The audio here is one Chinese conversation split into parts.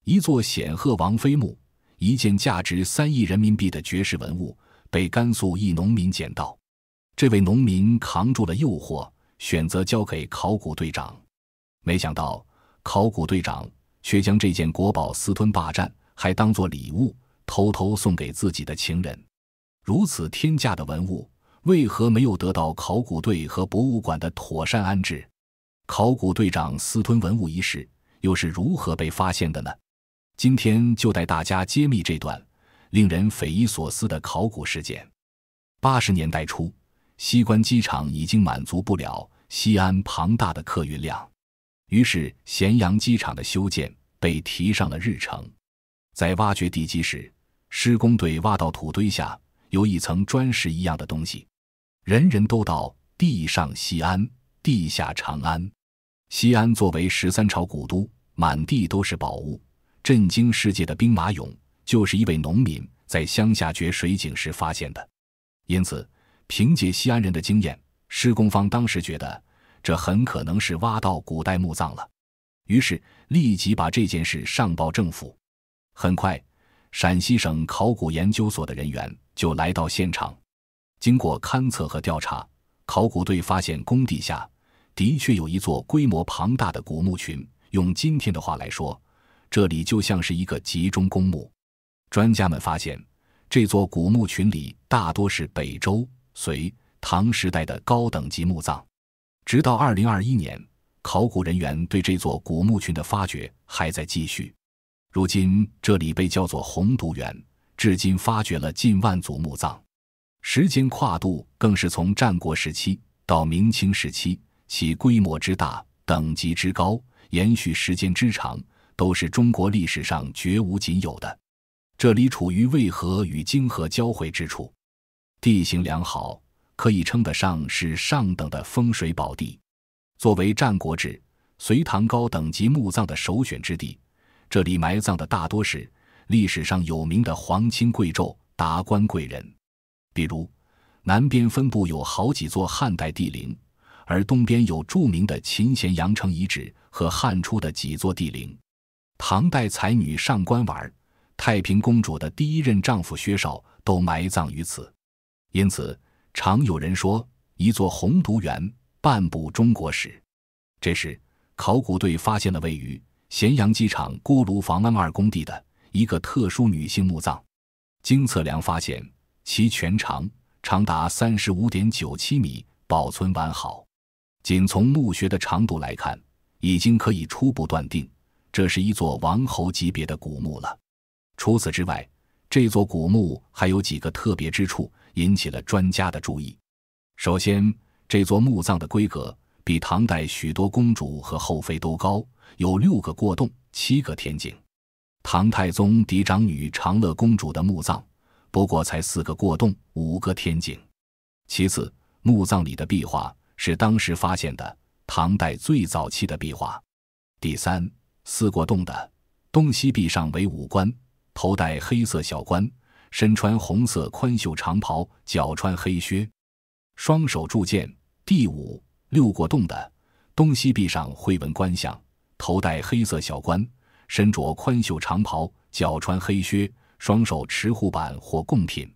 一座显赫王妃墓，一件价值3亿人民币的绝世文物，被甘肃一农民捡到。这位农民扛住了诱惑，选择交给考古队长。没想到考古队长却将这件国宝私吞霸占，还当作礼物偷偷送给自己的情人。如此天价的文物，为何没有得到考古队和博物馆的妥善安置？考古队长私吞文物一事又是如何被发现的呢？今天就带大家揭秘这段令人匪夷所思的考古事件。80年代初，西关机场已经满足不了西安庞大的客运量，于是咸阳机场的修建被提上了日程。在挖掘地基时，施工队挖到土堆下有一层砖石一样的东西，人人都道地上西安，地下长安。西安作为13朝古都，满地都是宝物，震惊世界的兵马俑就是一位农民在乡下掘水井时发现的。因此凭借西安人的经验，施工方当时觉得这很可能是挖到古代墓葬了，于是立即把这件事上报政府。很快，陕西省考古研究所的人员就来到现场。经过勘测和调查，考古队发现工地下的确有一座规模庞大的古墓群，用今天的话来说，这里就像是一个集中公墓。专家们发现，这座古墓群里大多是北周、隋、唐时代的高等级墓葬。直到2021年，考古人员对这座古墓群的发掘还在继续。如今这里被叫做洪都园，至今发掘了近万组墓葬，时间跨度更是从战国时期到明清时期，其规模之大，等级之高，延续时间之长，都是中国历史上绝无仅有的。这里处于渭河与泾河交汇之处，地形良好，可以称得上是上等的风水宝地。作为战国志、隋唐高等级墓葬的首选之地，这里埋葬的大多是历史上有名的皇亲贵胄、达官贵人。比如南边分布有好几座汉代帝陵，而东边有著名的秦咸阳城遗址和汉初的几座帝陵。唐代才女上官婉、太平公主的第一任丈夫薛绍都埋葬于此。因此常有人说，一座洪都园半部中国史。这时考古队发现了位于咸阳机场锅炉房湾2工地的一个特殊女性墓葬。经测量发现，其全长达 35.97 米，保存完好。仅从墓穴的长度来看，已经可以初步断定，这是一座王侯级别的古墓了。除此之外，这座古墓还有几个特别之处，引起了专家的注意。首先，这座墓葬的规格比唐代许多公主和后妃都高，有6个过洞，7个天井。唐太宗嫡长女长乐公主的墓葬不过才4个过洞，5个天井。其次，墓葬里的壁画是当时发现的唐代最早期的壁画。第三，4过洞的东西壁上为武官，头戴黑色小冠，身穿红色宽袖长袍，脚穿黑靴，双手铸剑。第五，6过洞的东西壁上绘纹官像，头戴黑色小冠，身着宽袖长袍，脚穿黑靴，双手持护板或贡品。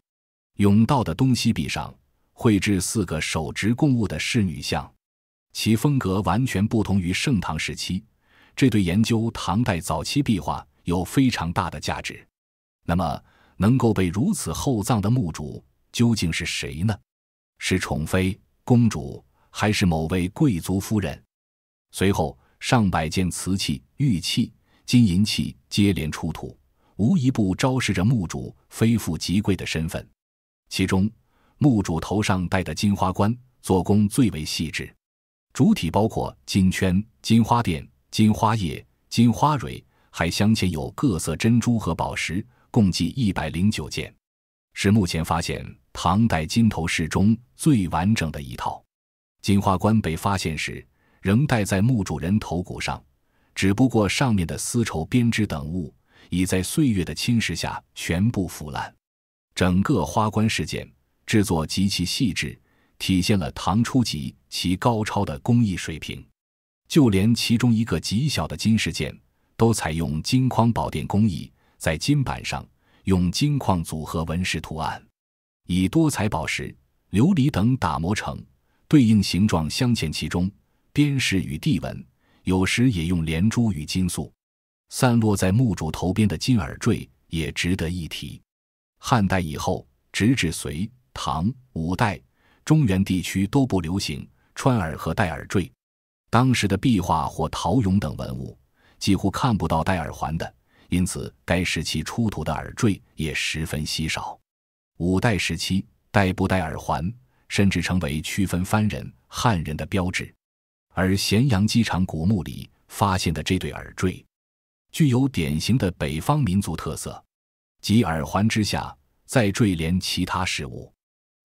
甬道的东西壁上绘制4个手执贡物的仕女像，其风格完全不同于盛唐时期，这对研究唐代早期壁画有非常大的价值。那么能够被如此厚葬的墓主究竟是谁呢？是宠妃、公主，还是某位贵族夫人？随后上百件瓷器、玉器、金银器接连出土，无一不昭示着墓主非富即贵的身份。其中墓主头上戴的金花冠做工最为细致，主体包括金圈、金花钿、金花叶、金花蕊，还镶嵌有各色珍珠和宝石，共计109件，是目前发现唐代金头饰中最完整的一套。金花冠被发现时仍戴在墓主人头骨上，只不过上面的丝绸编织等物已在岁月的侵蚀下全部腐烂。整个花冠事件制作极其细致，体现了唐初级其高超的工艺水平。就连其中一个极小的金饰件都采用金框宝垫工艺，在金板上用金矿组合纹饰图案，以多彩宝石、琉璃等打磨成，对应形状镶嵌其中，边饰与地纹，有时也用连珠与金粟。散落在墓主头边的金耳坠也值得一提。汉代以后，直至隋、唐、五代，中原地区都不流行穿耳和戴耳坠。当时的壁画或陶俑等文物几乎看不到戴耳环的，因此该时期出土的耳坠也十分稀少。五代时期戴不戴耳环甚至成为区分番人、汉人的标志。而咸阳机场古墓里发现的这对耳坠具有典型的北方民族特色，即耳环之下再坠连其他饰物，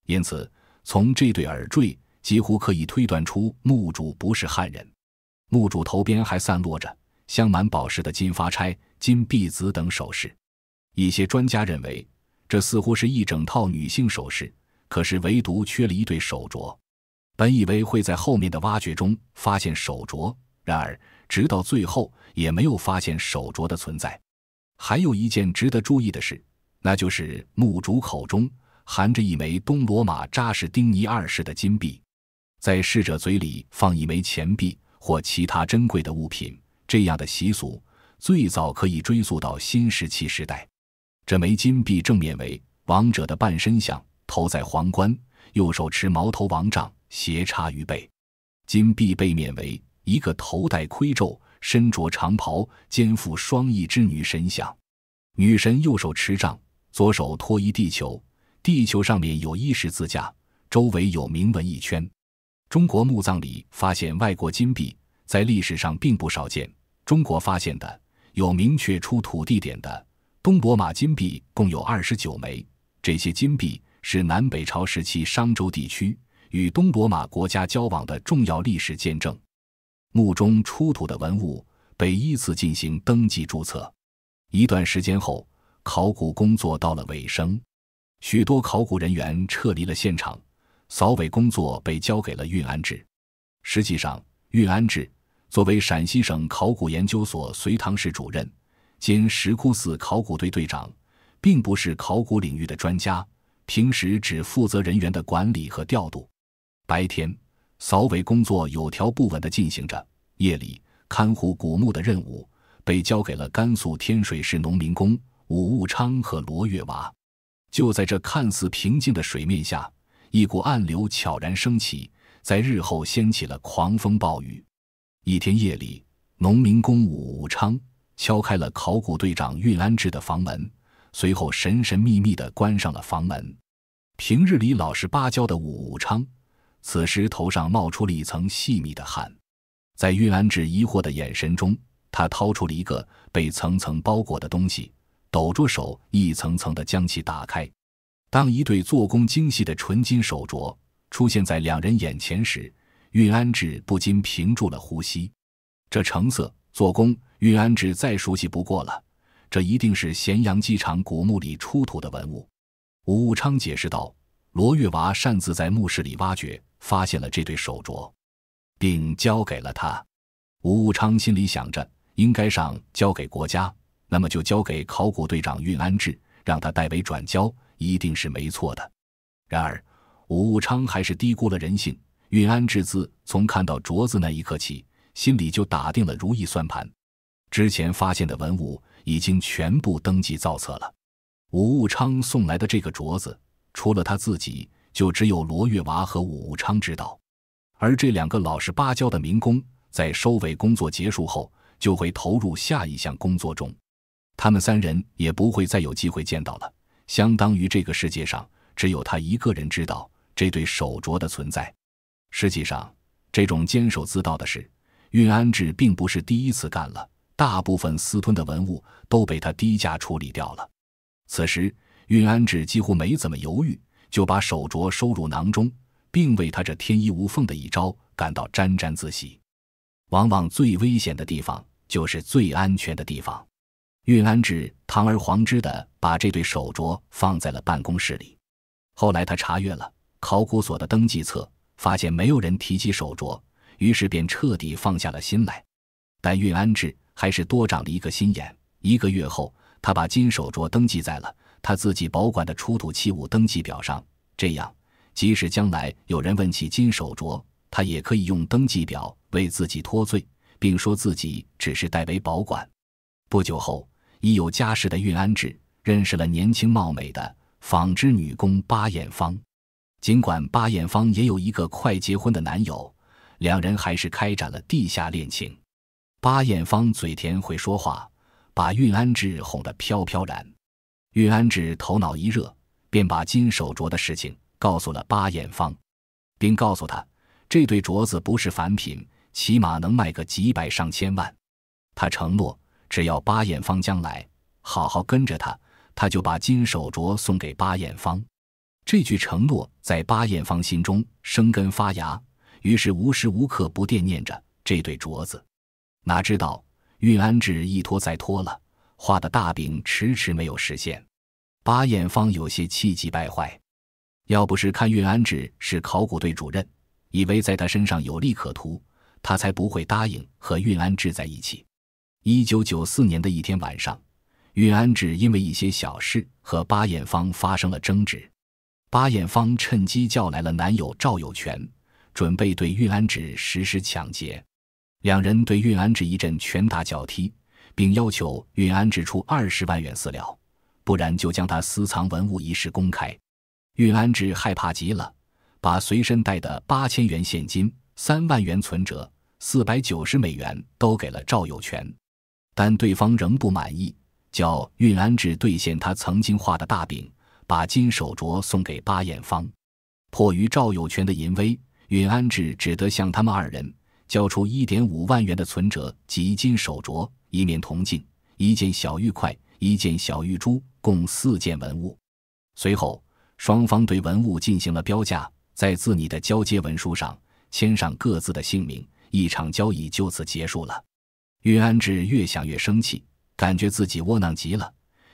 因此从这对耳坠几乎可以推断出墓主不是汉人。墓主头边还散落着镶满宝石的金发钗、金碧子等首饰。一些专家认为，这似乎是一整套女性首饰，可是唯独缺了一对手镯。本以为会在后面的挖掘中发现手镯，然而直到最后也没有发现手镯的存在。还有一件值得注意的事，那就是墓主口中含着一枚东罗马扎什丁尼二世的金币，在逝者嘴里放一枚钱币或其他珍贵的物品，这样的习俗最早可以追溯到新石器时代。这枚金币正面为亡者的半身像，头戴皇冠，右手持矛头王杖，斜插于背。金币背面为一个头戴盔胄、身着长袍、肩负双翼之女神像，女神右手持杖，左手托一地球，地球上面有衣十字架，周围有铭文一圈。中国墓葬里发现外国金币在历史上并不少见，中国发现的有明确出土地点的东罗马金币共有29枚，这些金币是南北朝时期商周地区与东罗马国家交往的重要历史见证。墓中出土的文物被依次进行登记注册。一段时间后，考古工作到了尾声，许多考古人员撤离了现场，扫尾工作被交给了运安志。实际上，运安志作为陕西省考古研究所隋唐室主任兼石窟寺考古队队长，并不是考古领域的专家，平时只负责人员的管理和调度。白天，扫尾工作有条不紊地进行着，夜里看护古墓的任务被交给了甘肃天水市农民工武务昌和罗月娃。就在这看似平静的水面下，一股暗流悄然升起，在日后掀起了狂风暴雨。一天夜里，农民工武务昌敲开了考古队长运安志的房门，随后神神秘秘地关上了房门。平日里老实巴交的武务昌此时头上冒出了一层细密的汗。在运安志疑惑的眼神中，他掏出了一个被层层包裹的东西，抖着手一层层地将其打开。当一对做工精细的纯金手镯出现在两人眼前时，运安志不禁屏住了呼吸。这成色、做工，运安志再熟悉不过了，这一定是咸阳机场古墓里出土的文物。武务昌解释道，罗月娃擅自在墓室里挖掘，发现了这对手镯，并交给了他。武务昌心里想着，应该上交给国家，那么就交给考古队长运安志，让他代为转交，一定是没错的。然而武务昌还是低估了人性，运安志自从看到镯子那一刻起，心里就打定了如意算盘。之前发现的文物已经全部登记造册了。武务昌送来的这个镯子，除了他自己，就只有罗月娃和武务昌知道。而这两个老实巴交的民工，在收尾工作结束后，就会投入下一项工作中。他们三人也不会再有机会见到了，相当于这个世界上只有他一个人知道这对手镯的存在。实际上，这种监守自盗的事，运安志并不是第一次干了，大部分私吞的文物都被他低价处理掉了。此时运安志几乎没怎么犹豫，就把手镯收入囊中，并为他这天衣无缝的一招感到沾沾自喜。往往最危险的地方就是最安全的地方。运安志堂而皇之地把这对手镯放在了办公室里。后来他查阅了考古所的登记册，发现没有人提起手镯，于是便彻底放下了心来。但运安志还是多长了一个心眼。1个月后，他把金守镯登记在了他自己保管的出土器物登记表上，这样即使将来有人问起金守镯，他也可以用登记表为自己脱罪，并说自己只是代为保管。不久后，已有家室的运安志认识了年轻貌美的纺织女工巴彦芳。尽管巴彦芳也有一个快结婚的男友，两人还是开展了地下恋情。巴彦芳嘴甜会说话，把运安志哄得飘飘然。运安志头脑一热，便把金守镯的事情告诉了巴彦芳，并告诉他这对镯子不是凡品，起码能卖个几百上千万。他承诺只要巴彦芳将来好好跟着他，他就把金守镯送给巴彦芳。这句承诺在巴彦芳心中生根发芽，于是无时无刻不惦念着这对镯子。哪知道运安志一拖再拖了，画的大饼迟迟没有实现。巴彦芳有些气急败坏，要不是看运安志是考古队主任，以为在他身上有利可图，他才不会答应和运安志在一起。1994年的一天晚上，运安志因为一些小事和巴彦芳发生了争执。巴彦芳趁机叫来了男友赵有权，准备对运安志实施抢劫。两人对运安志一阵拳打脚踢，并要求运安志出20万元私了，不然就将他私藏文物一事公开。运安志害怕极了，把随身带的8000元现金、3万元存折、490美元都给了赵有权，但对方仍不满意，叫运安志兑现他曾经画的大饼，把金守镯送给巴彦芳。迫于赵有权的淫威，运安志只得向他们二人交出1.5万元的存折及金守镯、一面铜镜、1件小玉块、1件小玉珠，共4件文物。随后双方对文物进行了标价，在字拟的交接文书上签上各自的姓名，一场交易就此结束了。运安志越想越生气，感觉自己窝囊极了，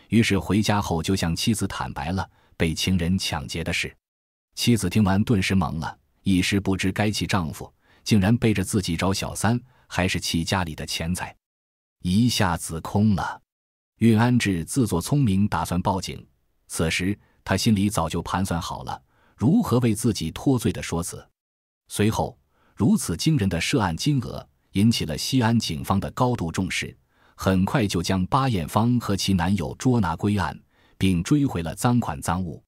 于是回家后就向妻子坦白了被情人抢劫的事。妻子听完顿时懵了，一时不知该气丈夫竟然背着自己找小三，还是气家里的钱财，一下子空了。运安志自作聪明，打算报警。此时他心里早就盘算好了如何为自己脱罪的说辞。随后如此惊人的涉案金额引起了西安警方的高度重视，很快就将巴彦芳和其男友捉拿归案，并追回了赃款赃物。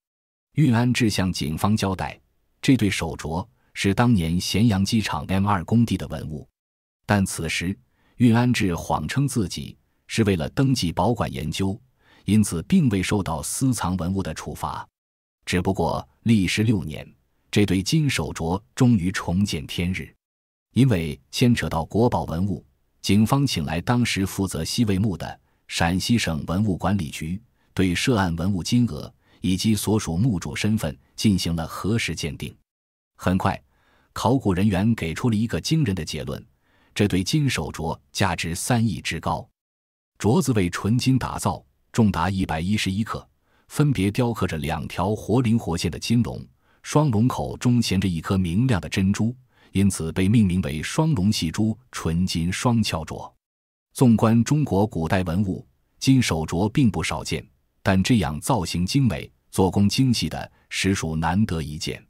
运安志向警方交代，这对手镯是当年咸阳机场 M2 工地的文物，但此时运安志谎称自己是为了登记保管研究，因此并未受到私藏文物的处罚。只不过历时6年，这对金手镯终于重见天日。因为牵扯到国宝文物，警方请来当时负责西魏墓的陕西省文物管理局，对涉案文物金额以及所属墓主身份进行了核实鉴定。很快，考古人员给出了一个惊人的结论，这对金手镯价值3亿之高。镯子为纯金打造，重达111克，分别雕刻着2条活灵活现的金龙，双龙口中衔着一颗明亮的珍珠，因此被命名为双龙戏珠纯金双翘镯。纵观中国古代文物，金手镯并不少见，但这样造型精美、做工精细的实属难得一见。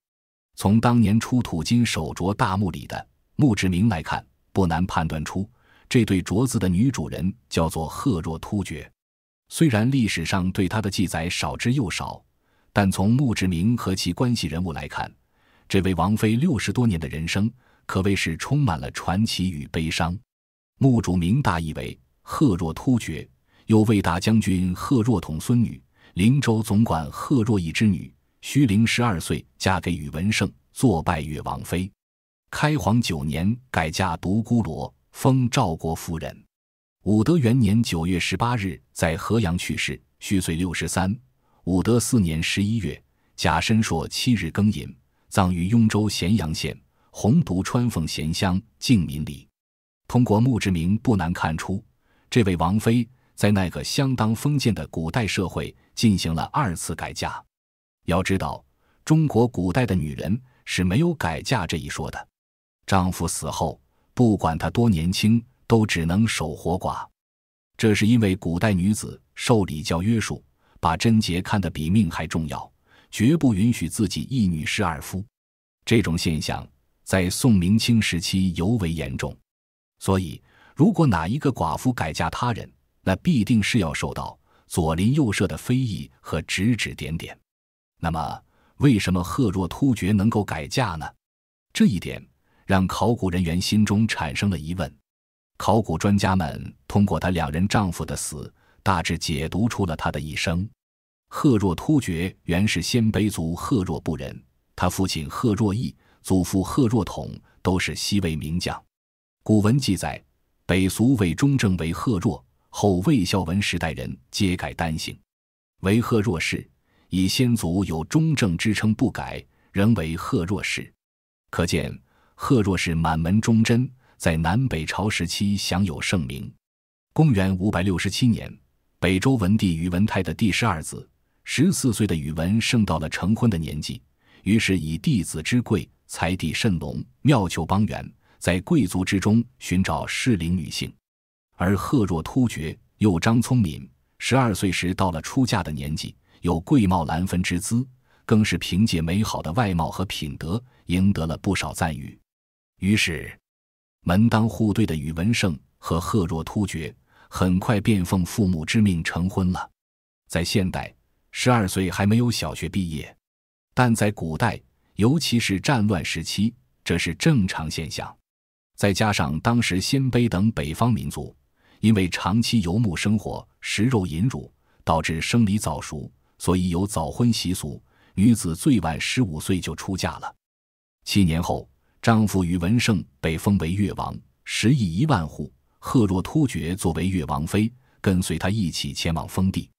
从当年出土金手镯大墓里的墓志铭来看，不难判断出这对镯子的女主人叫做贺若突厥。虽然历史上对她的记载少之又少，但从墓志铭和其关系人物来看，这位王妃60多年的人生可谓是充满了传奇与悲伤。墓主名大意为贺若突厥，又魏大将军贺若统孙女，灵州总管贺若义之女，虚龄12岁嫁给宇文盛，做拜越王妃。开皇9年改嫁独孤罗，封赵国夫人。武德元年9月18日在河阳去世，虚岁63。武德4年11月，甲申朔7日庚寅，葬于雍州咸阳县洪都川凤贤乡敬民里。通过墓志铭不难看出，这位王妃在那个相当封建的古代社会进行了2次改嫁。要知道，中国古代的女人是没有改嫁这一说的，丈夫死后，不管她多年轻，都只能守活寡。这是因为古代女子受礼教约束，把贞洁看得比命还重要，绝不允许自己一女侍二夫。这种现象在宋明清时期尤为严重，所以如果哪一个寡妇改嫁他人，那必定是要受到左邻右舍的非议和指指点点。那么为什么贺若突厥能够改嫁呢？这一点让考古人员心中产生了疑问。考古专家们通过她2人丈夫的死，大致解读出了她的一生。贺若突厥原是鲜卑族贺若部人，他父亲贺若义、祖父贺若统都是西魏名将。古文记载，北俗魏中正为贺若，后魏孝文时代人皆改单姓，为贺若氏，以先族有中正之称不改，仍为贺若氏。可见贺若氏满门忠贞，在南北朝时期享有盛名。公元567年，北周文帝宇文泰的第12子14岁的宇文盛到了成婚的年纪，于是以弟子之贵，才弟甚隆，妙求邦媛，在贵族之中寻找适龄女性。而贺若突厥又张聪敏，12岁时到了出嫁的年纪，有贵貌兰芬之姿，更是凭借美好的外貌和品德赢得了不少赞誉。于是门当户对的宇文盛和贺若突厥很快便奉父母之命成婚了。在现代，12岁还没有小学毕业，但在古代，尤其是战乱时期，这是正常现象。再加上当时鲜卑等北方民族因为长期游牧生活，食肉饮乳，导致生理早熟，所以有早婚习俗，女子最晚15岁就出嫁了。7年后，丈夫宇文盛被封为越王，10亿1万户，贺若突厥作为越王妃，跟随他一起前往封地。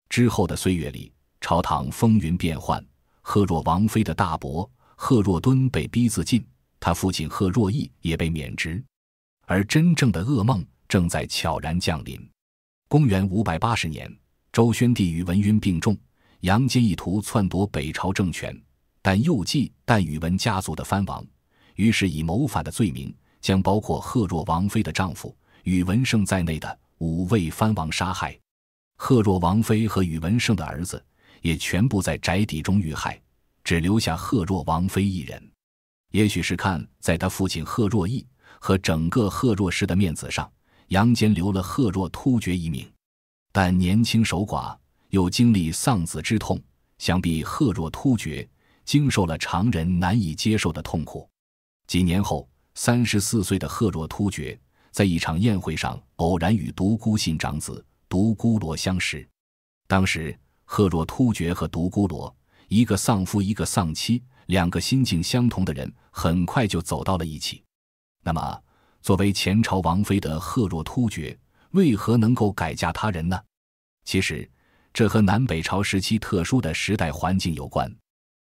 之后的岁月里，朝堂风云变幻，贺若王妃的大伯贺若敦被逼自尽，他父亲贺若义也被免职，而真正的噩梦正在悄然降临。公元580年，周宣帝宇文赟病重，杨坚意图篡夺北朝政权，但又忌但宇文家族的藩王，于是以谋反的罪名，将包括贺若王妃的丈夫宇文盛在内的5位藩王杀害。贺若王妃和宇文盛的儿子也全部在宅邸中遇害，只留下贺若王妃一人。也许是看在他父亲贺若义和整个贺若氏的面子上，杨坚留了贺若突厥一命。但年轻守寡，又经历丧子之痛，想必贺若突厥经受了常人难以接受的痛苦。几年后，34岁的贺若突厥在一场宴会上偶然与独孤信长子独孤罗相识。当时贺若突厥和独孤罗，一个丧夫一个丧妻，2个心境相同的人很快就走到了一起。那么作为前朝王妃的贺若突厥为何能够改嫁他人呢？其实这和南北朝时期特殊的时代环境有关。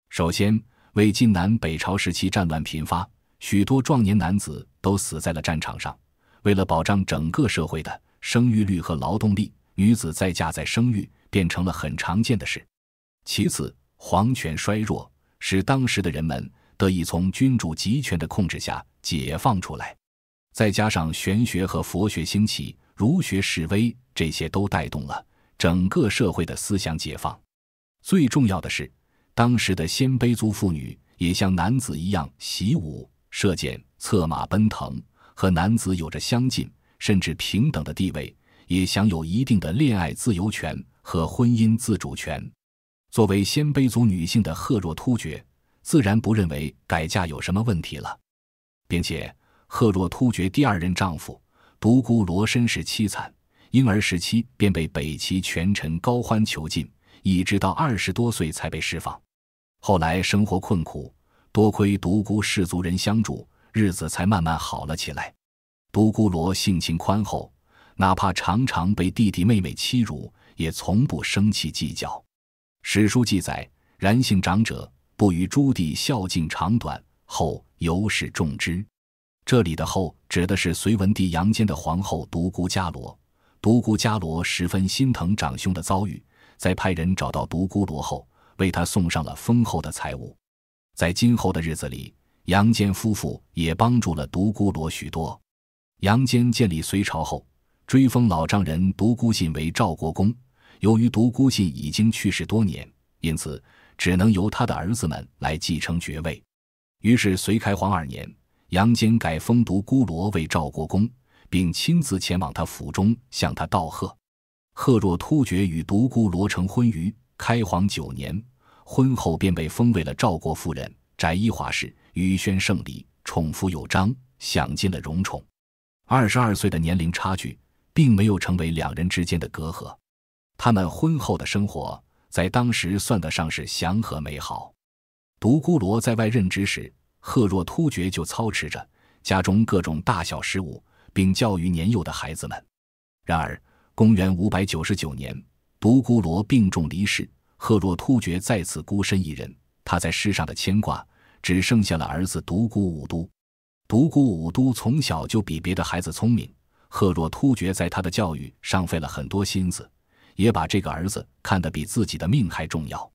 首先，魏晋南北朝时期战乱频发，许多壮年男子都死在了战场上。为了保障整个社会的生育率和劳动力，女子再嫁再生育变成了很常见的事。其次，皇权衰弱，使当时的人们得以从君主集权的控制下解放出来。再加上玄学和佛学兴起，儒学式微，这些都带动了整个社会的思想解放。最重要的是，当时的鲜卑族妇女也像男子一样习武、射箭、策马奔腾，和男子有着相近甚至平等的地位，也享有一定的恋爱自由权和婚姻自主权。作为鲜卑族女性的贺若突厥自然不认为改嫁有什么问题了，并且贺若突厥第2任丈夫独孤罗身世凄惨，婴儿时期便被北齐权臣高欢囚禁，一直到20多岁才被释放。后来生活困苦，多亏独孤氏族人相助，日子才慢慢好了起来。独孤罗性情宽厚，哪怕常常被弟弟妹妹欺辱，也从不生气计较。史书记载，然姓长者不与诸弟孝敬长短，后尤是重之。这里的后指的是隋文帝杨坚的皇后独孤伽罗。独孤伽罗十分心疼长兄的遭遇，在派人找到独孤罗后，为他送上了丰厚的财物。在今后的日子里，杨坚夫妇也帮助了独孤罗许多。杨坚建立隋朝后，追封老丈人独孤信为赵国公。由于独孤信已经去世多年，因此只能由他的儿子们来继承爵位。于是隋开皇2年，杨坚改封独孤罗为赵国公，并亲自前往他府中向他道贺。贺若突厥与独孤罗成婚于开皇9年，婚后便被封为了赵国夫人，宅伊华氏，予宣圣礼，宠夫有章，享尽了荣宠。22岁的年龄差距并没有成为两人之间的隔阂，他们婚后的生活在当时算得上是祥和美好。独孤罗在外任职时，贺若突厥就操持着家中各种大小事务，并教育年幼的孩子们。然而公元599年，独孤罗病重离世，贺若突厥再次孤身一人，他在世上的牵挂只剩下了儿子独孤武都。独孤武都从小就比别的孩子聪明，贺若突厥在他的教育上费了很多心思，也把这个儿子看得比自己的命还重要。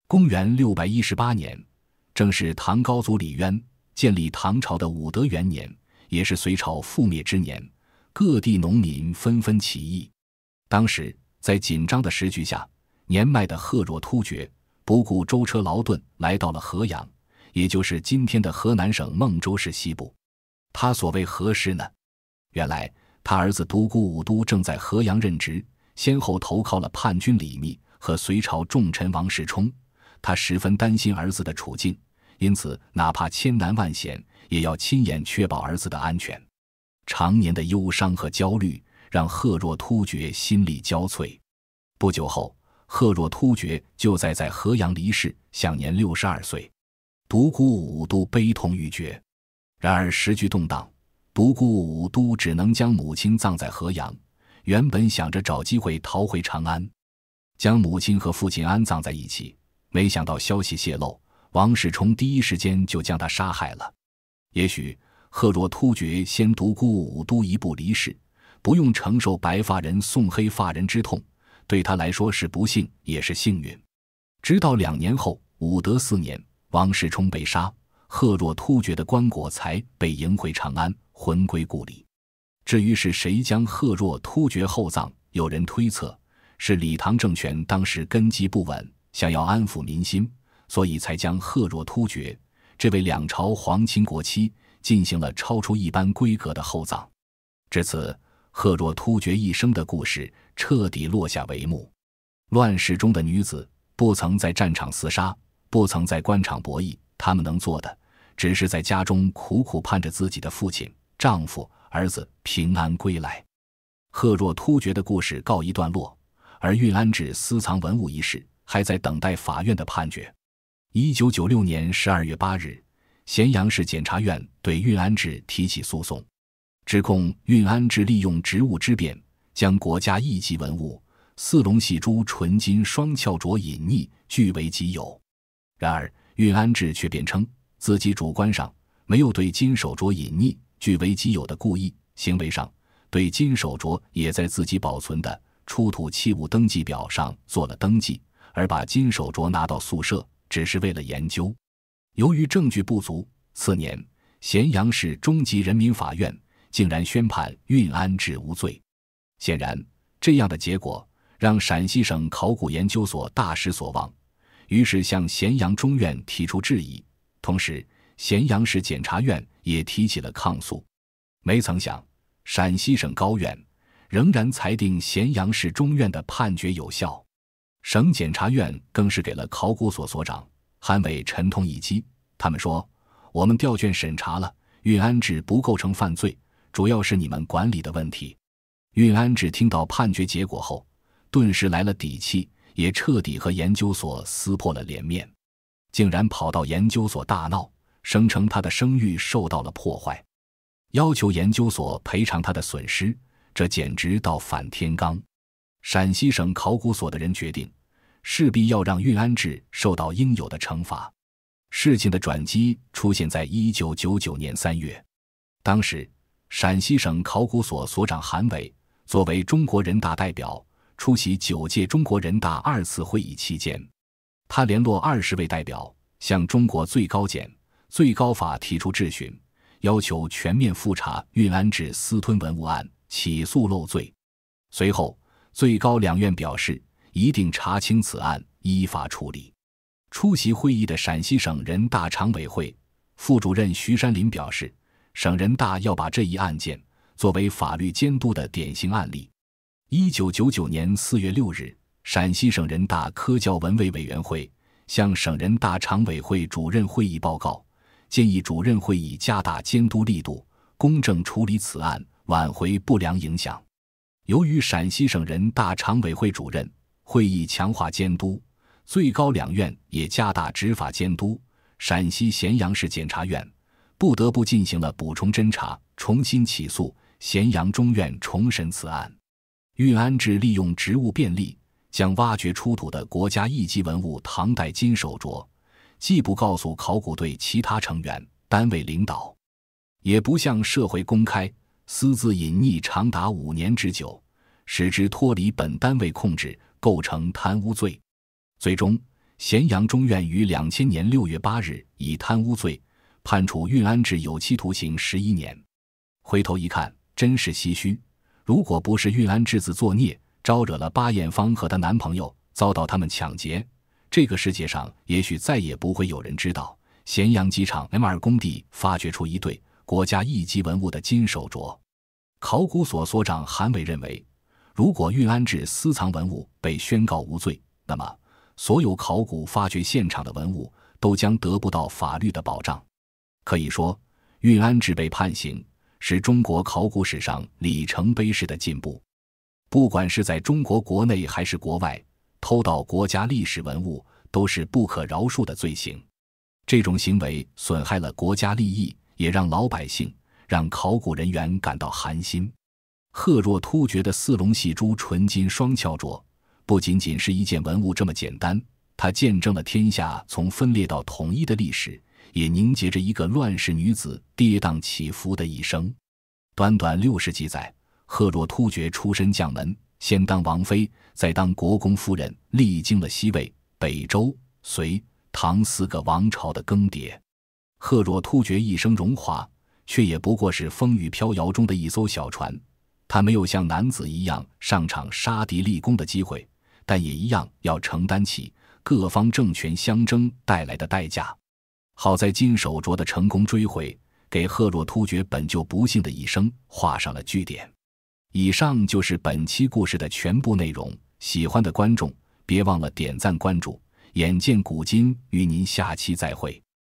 公元618年，正是唐高祖李渊建立唐朝的武德元年，也是隋朝覆灭之年，各地农民纷纷起义。当时在紧张的时局下，年迈的贺若突厥不顾舟车劳顿来到了河阳，也就是今天的河南省孟州市西部。他所谓何事呢？原来他儿子独孤武都正在河阳任职，先后投靠了叛军李密和隋朝重臣王世充，他十分担心儿子的处境，因此哪怕千难万险，也要亲眼确保儿子的安全。常年的忧伤和焦虑让贺若突厥心力交瘁。不久后，贺若突厥就在河阳离世，享年62岁。独孤武都悲痛欲绝。然而时局动荡，独孤武都只能将母亲葬在河阳，原本想着找机会逃回长安，将母亲和父亲安葬在一起，没想到消息泄露，王世充第一时间就将他杀害了。也许贺若突厥先独孤武都一步离世，不用承受白发人送黑发人之痛，对他来说是不幸也是幸运。直到2年后，武德4年，王世充被杀，贺若突厥的棺椁才被迎回长安，魂归故里。至于是谁将贺若突厥厚葬，有人推测是李唐政权当时根基不稳，想要安抚民心，所以才将贺若突厥这位两朝皇亲国戚进行了超出一般规格的厚葬。至此，贺若突厥一生的故事彻底落下帷幕。乱世中的女子不曾在战场厮杀，不曾在官场博弈，她们能做的只是在家中苦苦盼着自己的父亲、丈夫、儿子平安归来。贺若突厥的故事告一段落，而运安置私藏文物一事还在等待法院的判决。1996年12月8日，咸阳市检察院对运安置提起诉讼，指控运安置利用职务之便，将国家一级文物4龙戏珠纯金双翘镯隐匿据为己有。然而运安置却辩称自己主观上没有对金手镯隐匿据为己有的故意，行为上对金手镯也在自己保存的出土器物登记表上做了登记，而把金手镯拿到宿舍只是为了研究。由于证据不足，次年咸阳市中级人民法院竟然宣判运安置无罪。显然这样的结果让陕西省考古研究所大失所望，于是向咸阳中院提出质疑，同时咸阳市检察院也提起了抗诉。没曾想陕西省高院仍然裁定咸阳市中院的判决有效，省检察院更是给了考古所所长韩伟沉痛一击。他们说，我们调卷审查了，运安置不构成犯罪，主要是你们管理的问题。运安置听到判决结果后顿时来了底气，也彻底和研究所撕破了脸面，竟然跑到研究所大闹，声称他的声誉受到了破坏，要求研究所赔偿他的损失，这简直到反天罡。陕西省考古所的人决定势必要让运安置受到应有的惩罚。事情的转机出现在1999年3月，当时陕西省考古所所长韩伟作为中国人大代表出席9届中国人大2次会议期间，他联络20位代表向中国最高检、最高法提出质询，要求全面复查运安置私吞文物案，起诉漏罪。随后，最高两院表示一定查清此案，依法处理。出席会议的陕西省人大常委会副主任徐山林表示，省人大要把这一案件作为法律监督的典型案例。1999年4月6日，陕西省人大科教文卫委员会向省人大常委会主任会议报告，建议主任会议加大监督力度，公正处理此案，挽回不良影响。由于陕西省人大常委会主任会议强化监督，最高两院也加大执法监督，陕西咸阳市检察院不得不进行了补充侦查，重新起诉咸阳中院重审此案。运安制利用职务便利，将挖掘出土的国家一级文物唐代金手镯既不告诉考古队其他成员单位领导，也不向社会公开，私自隐匿长达5年之久，使之脱离本单位控制，构成贪污罪。最终，咸阳中院于2000年6月8日以贪污罪判处运安制有期徒刑11年。回头一看，真是唏嘘，如果不是运安制自作孽，招惹了巴艳芳和她男朋友，遭到他们抢劫，这个世界上也许再也不会有人知道咸阳机场 M2 工地发掘出一对国家一级文物的金手镯。考古所所长韩伟认为，如果运安制私藏文物被宣告无罪，那么所有考古发掘现场的文物都将得不到法律的保障。可以说，运安制被判刑是中国考古史上里程碑式的进步。不管是在中国国内还是国外，偷盗国家历史文物都是不可饶恕的罪行。这种行为损害了国家利益，也让老百姓、让考古人员感到寒心。赫若突厥的4龙细珠纯金双翘镯不仅仅是一件文物这么简单，它见证了天下从分裂到统一的历史，也凝结着一个乱世女子跌宕起伏的一生。短短60记载，赫若突厥出身将门，先当王妃，再当国公夫人，历经了西魏、北周、隋、唐4个王朝的更迭。赫若突厥一生荣华，却也不过是风雨飘摇中的一艘小船。他没有像男子一样上场杀敌立功的机会，但也一样要承担起各方政权相争带来的代价。好在金手镯的成功追回，给赫若突厥本就不幸的一生画上了句点。以上就是本期故事的全部内容，喜欢的观众别忘了点赞关注，眼见古今，与您下期再会。